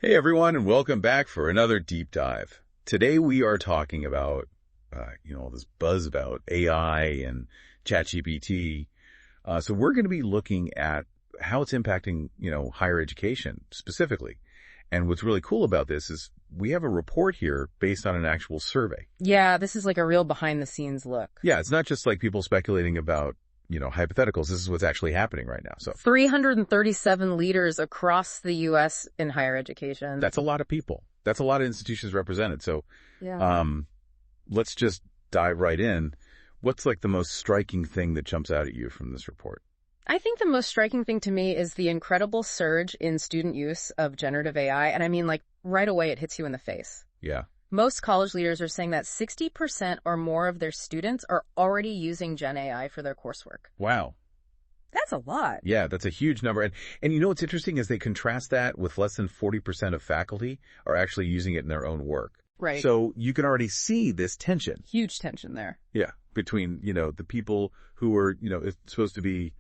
Hey everyone, and welcome back for another deep dive. Today we are talking about, all this buzz about AI and ChatGPT. So we're going to be looking at how it's impacting, higher education specifically. And what's really cool about this is we have a report here based on an actual survey. Yeah, this is like a real behind-the-scenes look. Yeah, it's not just like people speculating about, hypotheticals. This is what's actually happening right now. So 337 leaders across the U.S. in higher education. that's a lot of people. That's a lot of institutions represented. So Yeah. let's just dive right in. What's like the most striking thing that jumps out at you from this report? I think the most striking thing to me is the incredible surge in student use of generative AI. And I mean, like, right away it hits you in the face. Yeah. Most college leaders are saying that 60% or more of their students are already using Gen AI for their coursework. Wow. That's a lot. Yeah, that's a huge number. And you know what's interesting is they contrast that with less than 40% of faculty are actually using it in their own work. Right. So you can already see this tension. Huge tension there. Yeah. Between, the people who are, it's supposed to be,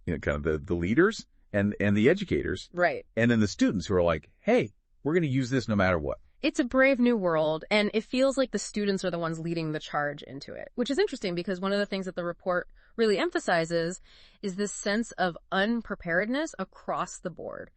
kind of the leaders and the educators. Right. And then the students who are like, hey, we're going to use this no matter what. It's a brave new world, and it feels like the students are the ones leading the charge into it, which is interesting because one of the things that the report really emphasizes is this sense of unpreparedness across the board.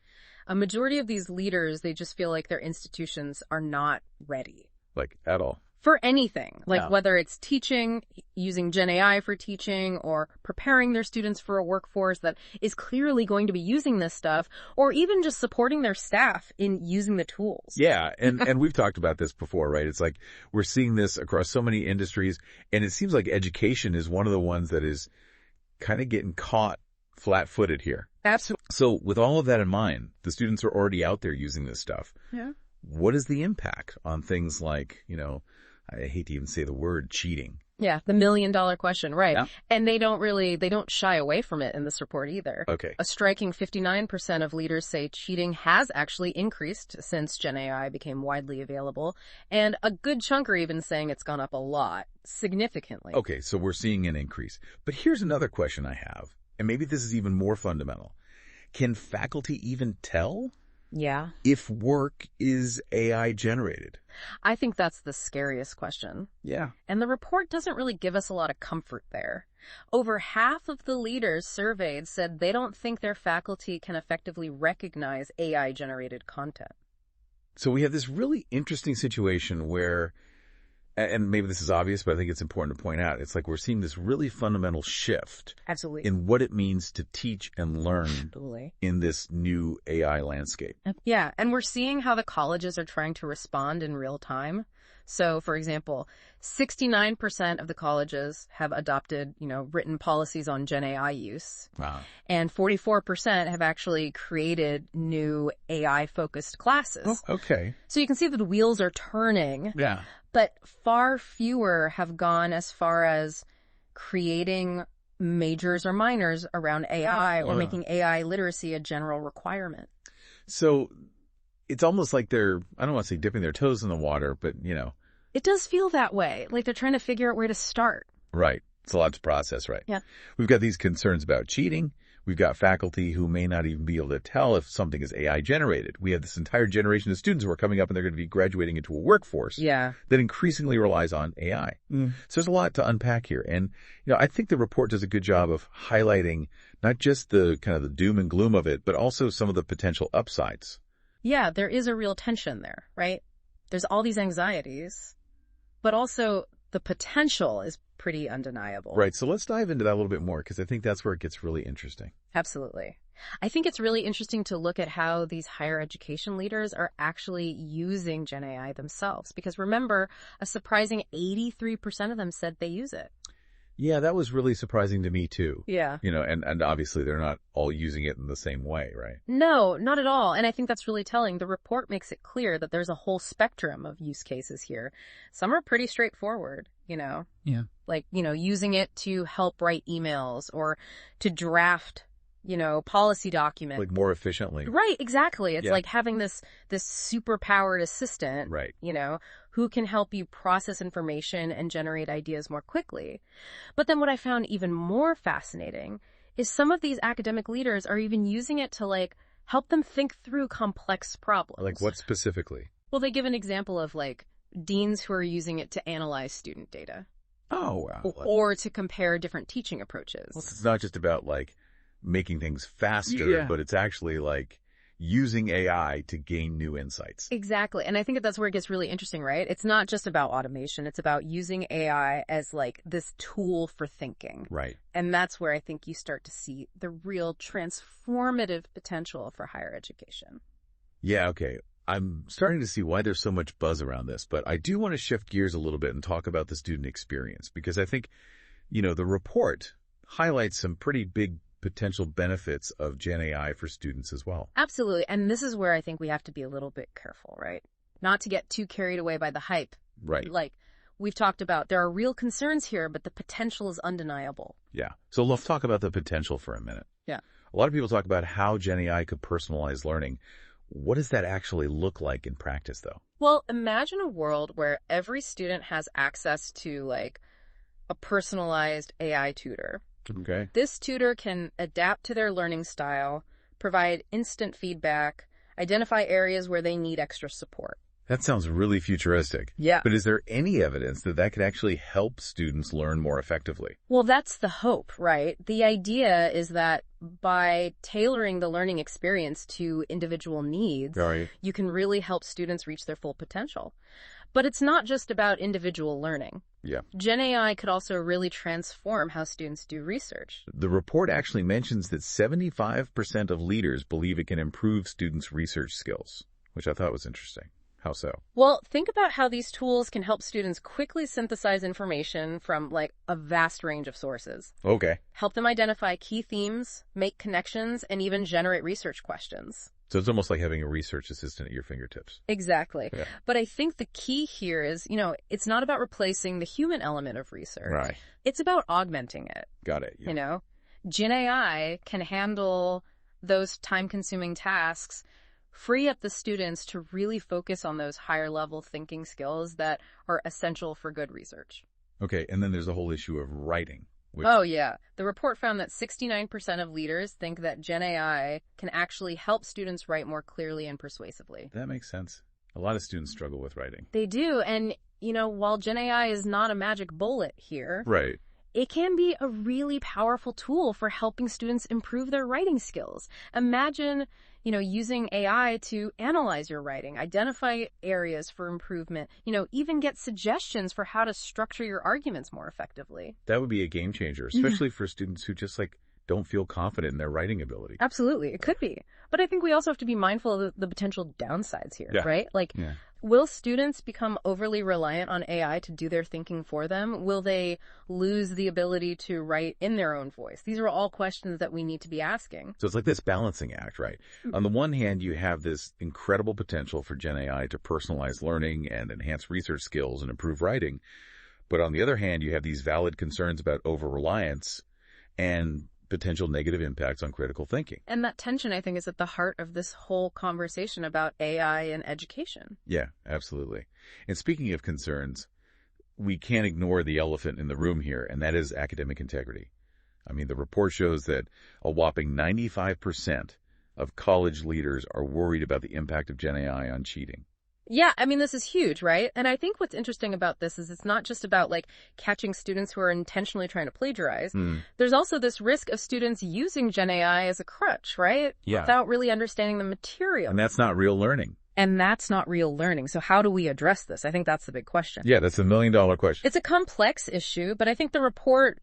A majority of these leaders, they just feel like their institutions are not ready. Like, at all. For anything, like Yeah. whether it's teaching, using Gen AI for teaching, or preparing their students for a workforce that is clearly going to be using this stuff, or even just supporting their staff in using the tools. Yeah, and we've talked about this before, right? It's like we're seeing this across so many industries, and it seems like education is one of the ones that is kind of getting caught flat-footed here. Absolutely. So with all of that in mind, the students are already out there using this stuff. Yeah. What is the impact on things like, I hate to even say the word cheating? Yeah, the $1 million question, right. Yeah. And they don't shy away from it in this report either. Okay. A striking 59% of leaders say cheating has actually increased since Gen AI became widely available. And a good chunk are even saying it's gone up a lot, significantly. Okay, so we're seeing an increase. But here's another question I have, and maybe this is even more fundamental. Can faculty even tell Yeah. if work is AI generated? I think that's the scariest question. Yeah. And the report doesn't really give us a lot of comfort there. Over half of the leaders surveyed said they don't think their faculty can effectively recognize AI-generated content. So we have this really interesting situation where, and maybe this is obvious, but I think it's important to point out, it's like we're seeing this really fundamental shift Absolutely. in what it means to teach and learn Absolutely. in this new AI landscape. Yeah, and we're seeing how the colleges are trying to respond in real time. So, for example, 69% of the colleges have adopted, written policies on Gen AI use. Wow. And 44% have actually created new AI-focused classes. Oh, okay. So you can see that the wheels are turning, Yeah. but far fewer have gone as far as creating majors or minors around AI or making AI literacy a general requirement. So it's almost like they're, I don't want to say dipping their toes in the water, but, It does feel that way, like they're trying to figure out where to start. right. It's a lot to process, right? Yeah. We've got these concerns about cheating. We've got faculty who may not even be able to tell if something is AI generated. We have this entire generation of students who are coming up and they're going to be graduating into a workforce Yeah. that increasingly relies on AI. So there's a lot to unpack here. And, I think the report does a good job of highlighting not just the kind of the doom and gloom of it, but also some of the potential upsides. Yeah, there is a real tension there, right? There's all these anxieties, but also the potential is pretty undeniable. Right. So let's dive into that a little bit more because I think that's where it gets really interesting. Absolutely. I think it's really interesting to look at how these higher education leaders are actually using Gen AI themselves. Because remember, a surprising 83% of them said they use it. Yeah, that was really surprising to me too. Yeah. And obviously they're not all using it in the same way, right? No, not at all. And I think that's really telling. The report makes it clear that there's a whole spectrum of use cases here. Some are pretty straightforward, Yeah. like, using it to help write emails or to draft, policy documents. Like more efficiently. Right, exactly. It's Yeah. like having this super powered assistant, Right. Who can help you process information and generate ideas more quickly. But then what I found even more fascinating is some of these academic leaders are even using it to help them think through complex problems. Like what specifically? Well, they give an example of like deans who are using it to analyze student data. Oh, wow. Or to compare different teaching approaches. Well, it's not just about like making things faster, but it's actually like using AI to gain new insights. Exactly. And I think that's where it gets really interesting, right? It's not just about automation. It's about using AI as like this tool for thinking. Right. And that's where I think you start to see the real transformative potential for higher education. Yeah, okay. I'm starting to see why there's so much buzz around this, but I do want to shift gears a little bit and talk about the student experience because I think, the report highlights some pretty big potential benefits of Gen AI for students as well. Absolutely. And this is where I think we have to be a little bit careful, right? Not to get too carried away by the hype. Right. Like we've talked about, there are real concerns here, but the potential is undeniable. Yeah. So let's talk about the potential for a minute. Yeah. A lot of people talk about how Gen AI could personalize learning. What does that actually look like in practice, though? Well, imagine a world where every student has access to like a personalized AI tutor. Okay. This tutor can adapt to their learning style, provide instant feedback, identify areas where they need extra support. That sounds really futuristic. Yeah. But is there any evidence that that could actually help students learn more effectively? Well, that's the hope, right? The idea is that by tailoring the learning experience to individual needs, you can really help students reach their full potential. But it's not just about individual learning. Yeah. Gen AI could also really transform how students do research. The report actually mentions that 75% of leaders believe it can improve students' research skills, which I thought was interesting. How so? Well, think about how these tools can help students quickly synthesize information from like a vast range of sources. Okay. Help them identify key themes, make connections, and even generate research questions. So it's almost like having a research assistant at your fingertips. Exactly. Yeah. But I think the key here is, it's not about replacing the human element of research. Right. It's about augmenting it. Got it. Yeah. Gen AI can handle those time-consuming tasks, free up the students to really focus on those higher-level thinking skills that are essential for good research. Okay, and then there's the whole issue of writing. Oh, yeah. The report found that 69% of leaders think that Gen AI can actually help students write more clearly and persuasively. That makes sense. A lot of students struggle with writing. They do. And, while Gen AI is not a magic bullet here, right, it can be a really powerful tool for helping students improve their writing skills. Imagine, using AI to analyze your writing, identify areas for improvement, even get suggestions for how to structure your arguments more effectively. That would be a game changer, especially for students who just don't feel confident in their writing ability. Absolutely. It could be. But I think we also have to be mindful of the potential downsides here, right? Will students become overly reliant on AI to do their thinking for them? Will they lose the ability to write in their own voice? These are all questions that we need to be asking. So it's like this balancing act, right? On the one hand, you have this incredible potential for Gen AI to personalize learning and enhance research skills and improve writing. But on the other hand, you have these valid concerns about over-reliance and potential negative impacts on critical thinking. And that tension, I think, is at the heart of this whole conversation about AI and education. Yeah, absolutely. And speaking of concerns, we can't ignore the elephant in the room here, and that is academic integrity. I mean, the report shows that a whopping 95% of college leaders are worried about the impact of Gen AI on cheating. Yeah, I mean, this is huge, right? And I think what's interesting about this is it's not just about catching students who are intentionally trying to plagiarize. There's also this risk of students using Gen AI as a crutch, right? Yeah. Without really understanding the material. And that's not real learning. And that's not real learning. So how do we address this? I think that's the big question. Yeah, that's $1 million question. It's a complex issue, but I think the report,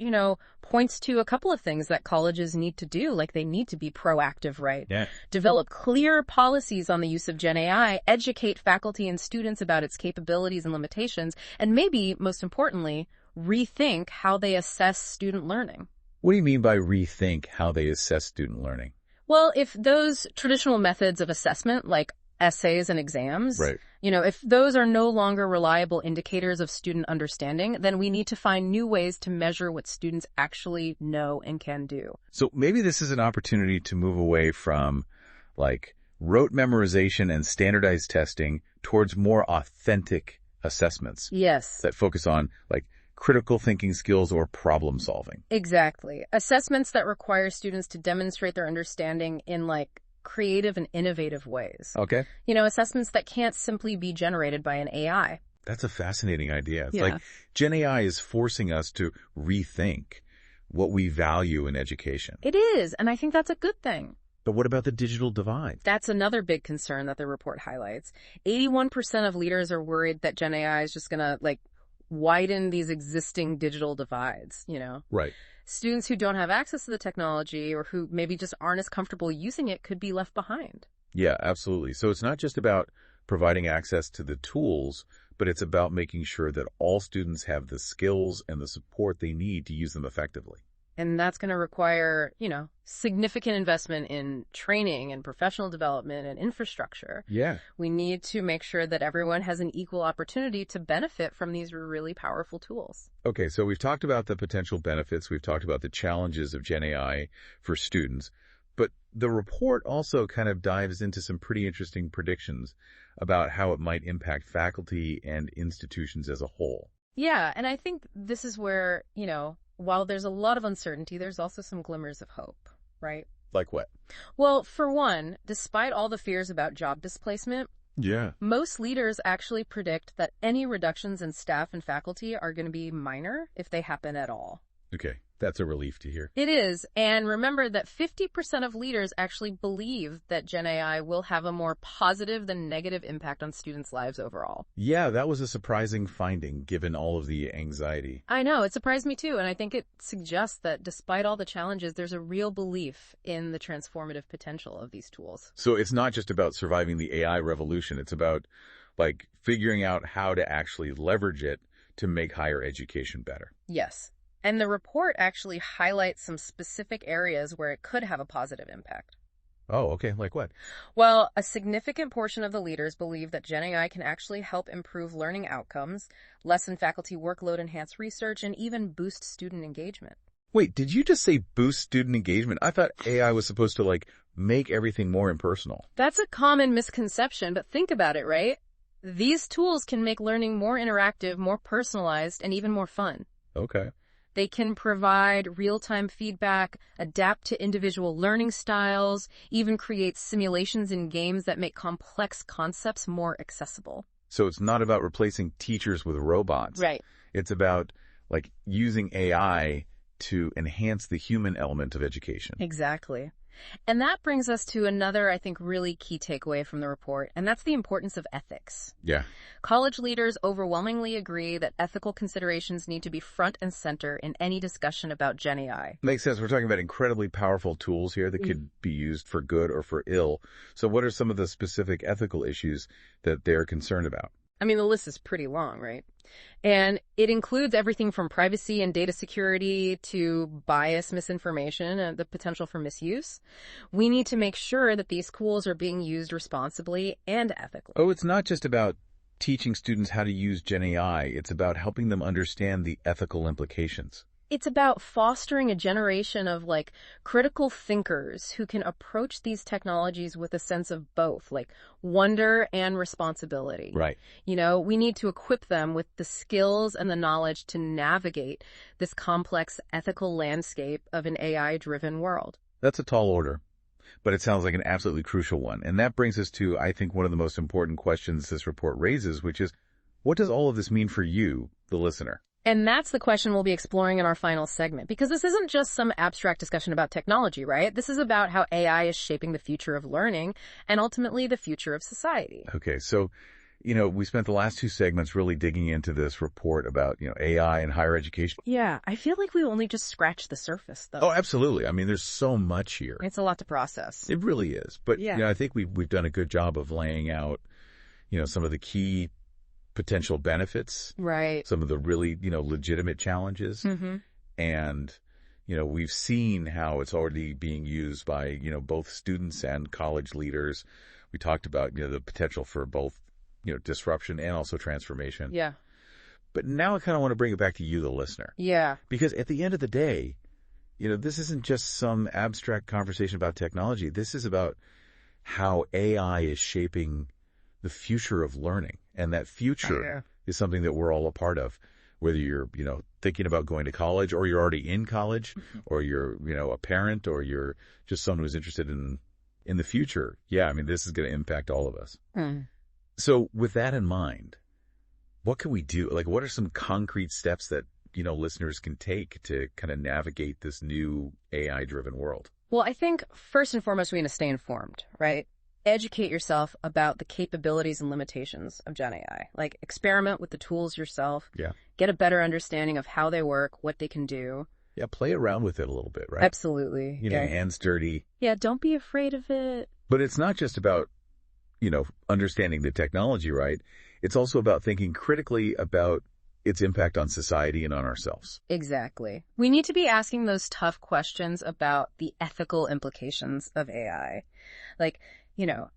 points to a couple of things that colleges need to do. They need to be proactive, right? Yeah. Develop clear policies on the use of Gen AI, educate faculty and students about its capabilities and limitations, and maybe, most importantly, rethink how they assess student learning. What do you mean by rethink how they assess student learning? Well, if those traditional methods of assessment, like essays and exams, right, if those are no longer reliable indicators of student understanding, then we need to find new ways to measure what students actually know and can do. So maybe this is an opportunity to move away from rote memorization and standardized testing towards more authentic assessments. Yes. That focus on critical thinking skills or problem solving. Exactly. Assessments that require students to demonstrate their understanding in creative and innovative ways. Okay. Assessments that can't simply be generated by an AI. That's a fascinating idea. It's Yeah. like Gen AI is forcing us to rethink what we value in education. It is, and I think that's a good thing. But what about the digital divide? That's another big concern that the report highlights. 81% of leaders are worried that Gen AI is just going to, widen these existing digital divides, Right. Students who don't have access to the technology or who maybe just aren't as comfortable using it could be left behind. Yeah, absolutely. So it's not just about providing access to the tools, but it's about making sure that all students have the skills and the support they need to use them effectively. And that's going to require, significant investment in training and professional development and infrastructure. Yeah. We need to make sure that everyone has an equal opportunity to benefit from these really powerful tools. Okay, so we've talked about the potential benefits. We've talked about the challenges of Gen AI for students. But the report also kind of dives into some pretty interesting predictions about how it might impact faculty and institutions as a whole. Yeah, and I think this is where, while there's a lot of uncertainty, there's also some glimmers of hope, right? Like what? Well, for one, despite all the fears about job displacement, Yeah. most leaders actually predict that any reductions in staff and faculty are going to be minor if they happen at all. Okay, that's a relief to hear. It is. And remember that 50% of leaders actually believe that Gen AI will have a more positive than negative impact on students' lives overall. Yeah, that was a surprising finding given all of the anxiety. I know, it surprised me too, and I think it suggests that despite all the challenges, there's a real belief in the transformative potential of these tools. So it's not just about surviving the AI revolution. It's about, figuring out how to actually leverage it to make higher education better. Yes. And the report actually highlights some specific areas where it could have a positive impact. Oh, okay. Like what? Well, a significant portion of the leaders believe that Gen AI can actually help improve learning outcomes, lessen faculty workload, enhance research, and even boost student engagement. Wait, did you just say boost student engagement? I thought AI was supposed to, make everything more impersonal. That's a common misconception, but think about it, right? These tools can make learning more interactive, more personalized, and even more fun. Okay. They can provide real-time feedback, adapt to individual learning styles, even create simulations in games that make complex concepts more accessible. So it's not about replacing teachers with robots. Right. It's about, using AI to enhance the human element of education. Exactly. And that brings us to another, I think, really key takeaway from the report, and that's the importance of ethics. Yeah. College leaders overwhelmingly agree that ethical considerations need to be front and center in any discussion about Gen AI. Makes sense. We're talking about incredibly powerful tools here that could be used for good or for ill. So what are some of the specific ethical issues that they're concerned about? I mean, the list is pretty long, right? And it includes everything from privacy and data security to bias, misinformation, and the potential for misuse. We need to make sure that these tools are being used responsibly and ethically. Oh, it's not just about teaching students how to use Gen AI. It's about helping them understand the ethical implications. It's about fostering a generation of critical thinkers who can approach these technologies with a sense of both, wonder and responsibility. Right. We need to equip them with the skills and the knowledge to navigate this complex ethical landscape of an AI-driven world. That's a tall order, but it sounds like an absolutely crucial one. And that brings us to, I think, one of the most important questions this report raises, which is, what does all of this mean for you, the listener? And that's the question we'll be exploring in our final segment, because this isn't just some abstract discussion about technology, right? This is about how AI is shaping the future of learning and ultimately the future of society. Okay, so, we spent the last two segments really digging into this report about, AI and higher education. Yeah, I feel like we only just scratched the surface, though. Oh, absolutely. I mean, there's so much here. It's a lot to process. It really is. But, Yeah. I think we've done a good job of laying out, some of the key potential benefits, Right. some of the really, legitimate challenges. Mm-hmm. And, we've seen how it's already being used by, both students and college leaders. We talked about, the potential for both, disruption and also transformation. Yeah. But now I kind of want to bring it back to you, the listener. Yeah. Because at the end of the day, this isn't just some abstract conversation about technology. This is about how AI is shaping the future of learning. And that future is something that we're all a part of, whether you're, thinking about going to college or you're already in college or you're, a parent or you're just someone who's interested in, in the future, yeah, I mean, this is going to impact all of us. Hmm. So with that in mind, what can we do? Like, what are some concrete steps that, listeners can take to kind of navigate this new AI-driven world? Well, I think first and foremost, we need to stay informed, right? Educate yourself about the capabilities and limitations of Gen AI. Like, experiment with the tools yourself. Yeah. Get a better understanding of how they work, what they can do. Yeah, play around with it a little bit, right? Absolutely. Yeah. Hands dirty. Yeah, don't be afraid of it. But it's not just about, understanding the technology, right? It's also about thinking critically about its impact on society and on ourselves. Exactly. We need to be asking those tough questions about the ethical implications of AI. Like,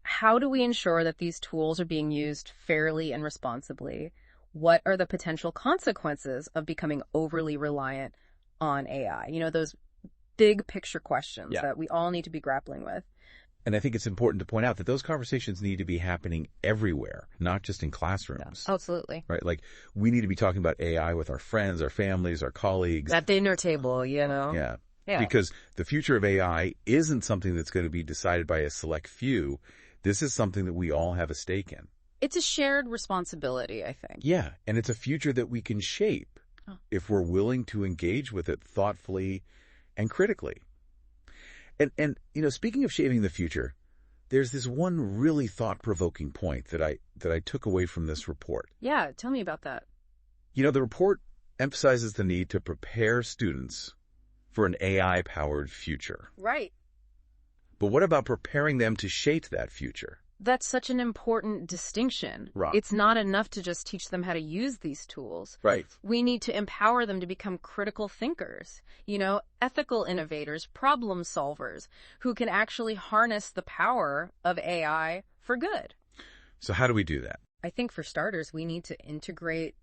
how do we ensure that these tools are being used fairly and responsibly? What are the potential consequences of becoming overly reliant on AI? Those big picture questions that we all need to be grappling with. And I think it's important to point out that those conversations need to be happening everywhere, not just in classrooms. Yeah, absolutely. Right? Like, we need to be talking about AI with our friends, our families, our colleagues. At dinner table, Yeah. Yeah. Because the future of AI isn't something that's going to be decided by a select few. This is something that we all have a stake in. It's a shared responsibility, I think. Yeah. And it's a future that we can shape if we're willing to engage with it thoughtfully and critically. And speaking of shaping the future, there's this one really thought-provoking point that I took away from this report. Yeah, tell me about that. The report emphasizes the need to prepare students for an AI-powered future. Right. But what about preparing them to shape that future? That's such an important distinction. Right. It's not enough to just teach them how to use these tools. Right. We need to empower them to become critical thinkers, ethical innovators, problem solvers, who can actually harness the power of AI for good. So how do we do that? I think for starters, we need to integrate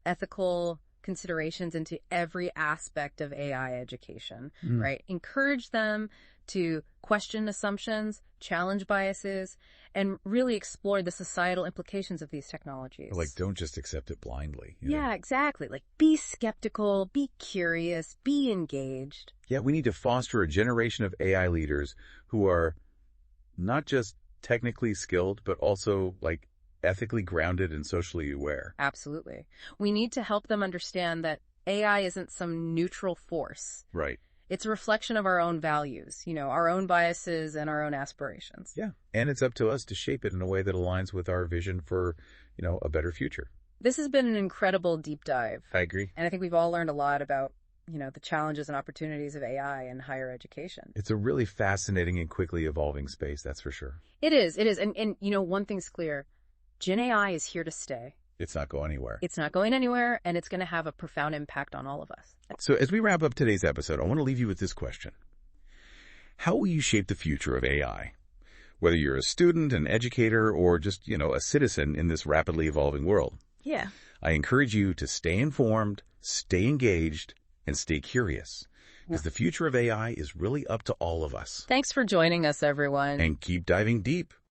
ethical considerations into every aspect of AI education, right? Encourage them to question assumptions, challenge biases, and really explore the societal implications of these technologies. Like, don't just accept it blindly. Yeah, exactly. Like, be skeptical, be curious, be engaged. Yeah, we need to foster a generation of AI leaders who are not just technically skilled, but also, ethically grounded and socially aware. Absolutely. We need to help them understand that AI isn't some neutral force. Right. It's a reflection of our own values, our own biases and our own aspirations. Yeah. And it's up to us to shape it in a way that aligns with our vision for, a better future. This has been an incredible deep dive. I agree. And I think we've all learned a lot about, the challenges and opportunities of AI in higher education. It's a really fascinating and quickly evolving space, that's for sure. It is. And one thing's clear. Gen AI is here to stay. It's not going anywhere. It's not going anywhere, and it's going to have a profound impact on all of us. So as we wrap up today's episode, I want to leave you with this question. How will you shape the future of AI? Whether you're a student, an educator, or just, a citizen in this rapidly evolving world. Yeah. I encourage you to stay informed, stay engaged, and stay curious. Because the future of AI is really up to all of us. Thanks for joining us, everyone. And keep diving deep.